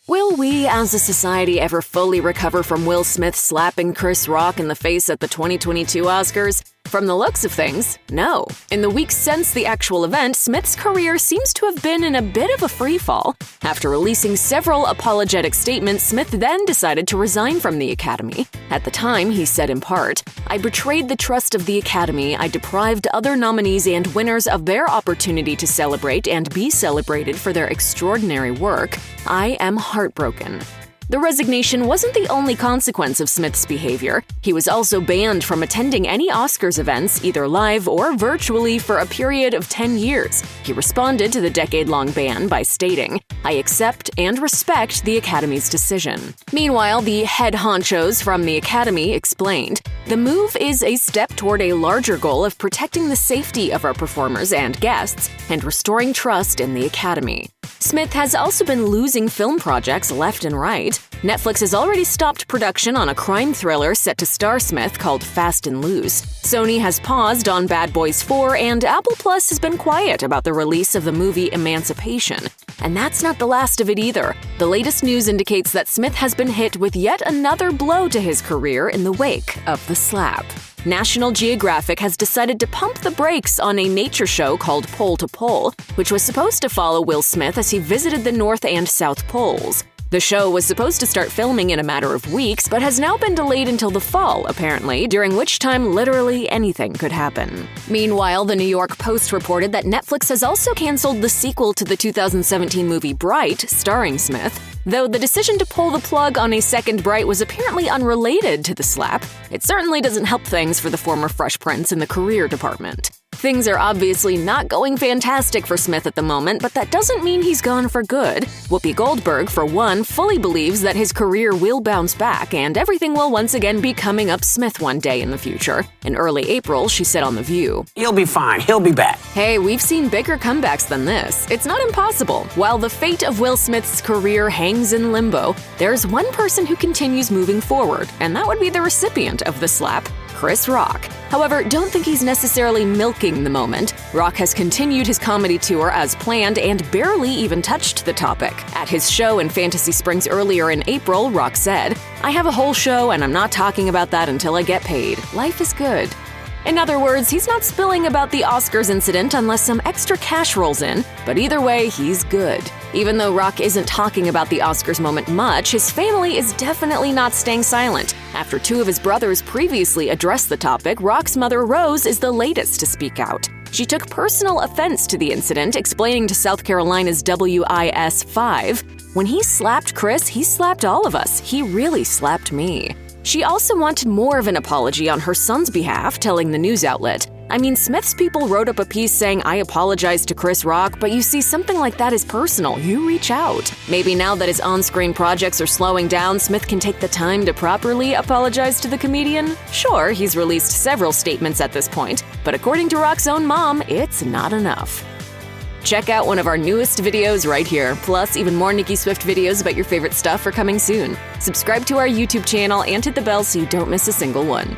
Will we as a society ever fully recover from Will Smith slapping Chris Rock in the face at the 2022 Oscars? From the looks of things, no. In the weeks since the actual event, Smith's career seems to have been in a bit of a freefall. After releasing several apologetic statements, Smith then decided to resign from the Academy. At the time, he said in part, "I betrayed the trust of the Academy. I deprived other nominees and winners of their opportunity to celebrate and be celebrated for their extraordinary work. I am heartbroken." The resignation wasn't the only consequence of Smith's behavior. He was also banned from attending any Oscars events, either live or virtually, for a period of 10 years. He responded to the decade-long ban by stating, "I accept and respect the Academy's decision." Meanwhile, the head honchos from the Academy explained, "The move is a step toward a larger goal of protecting the safety of our performers and guests and restoring trust in the Academy." Smith has also been losing film projects left and right. Netflix has already stopped production on a crime thriller set to star Smith called Fast and Loose. Sony has paused on Bad Boys 4, and Apple Plus has been quiet about the release of the movie Emancipation. And that's not the last of it either. The latest news indicates that Smith has been hit with yet another blow to his career in the wake of the slap. National Geographic has decided to pump the brakes on a nature show called Pole to Pole, which was supposed to follow Will Smith as he visited the North and South Poles. The show was supposed to start filming in a matter of weeks, but has now been delayed until the fall, apparently, during which time literally anything could happen. Meanwhile, the New York Post reported that Netflix has also canceled the sequel to the 2017 movie Bright, starring Smith. Though the decision to pull the plug on a second Bright was apparently unrelated to the slap, it certainly doesn't help things for the former Fresh Prince in the career department. Things are obviously not going fantastic for Smith at the moment, but that doesn't mean he's gone for good. Whoopi Goldberg, for one, fully believes that his career will bounce back and everything will once again be coming up Smith one day in the future. In early April, she said on The View, "He'll be fine. He'll be back." Hey, we've seen bigger comebacks than this. It's not impossible. While the fate of Will Smith's career hangs in limbo, there's one person who continues moving forward, and that would be the recipient of the slap, Chris Rock. However, don't think he's necessarily milking the moment. Rock has continued his comedy tour as planned and barely even touched the topic. At his show in Fantasy Springs earlier in April, Rock said, "I have a whole show and I'm not talking about that until I get paid. Life is good." In other words, he's not spilling about the Oscars incident unless some extra cash rolls in, but either way, he's good. Even though Rock isn't talking about the Oscars moment much, his family is definitely not staying silent. After two of his brothers previously addressed the topic, Rock's mother, Rose, is the latest to speak out. She took personal offense to the incident, explaining to South Carolina's WIS5, "When he slapped Chris, he slapped all of us. He really slapped me." She also wanted more of an apology on her son's behalf, telling the news outlet, "I mean, Smith's people wrote up a piece saying I apologize to Chris Rock, but you see, something like that is personal. You reach out." Maybe now that his on-screen projects are slowing down, Smith can take the time to properly apologize to the comedian? Sure, he's released several statements at this point, but according to Rock's own mom, it's not enough. Check out one of our newest videos right here. Plus, even more Nicki Swift videos about your favorite stuff are coming soon. Subscribe to our YouTube channel and hit the bell so you don't miss a single one.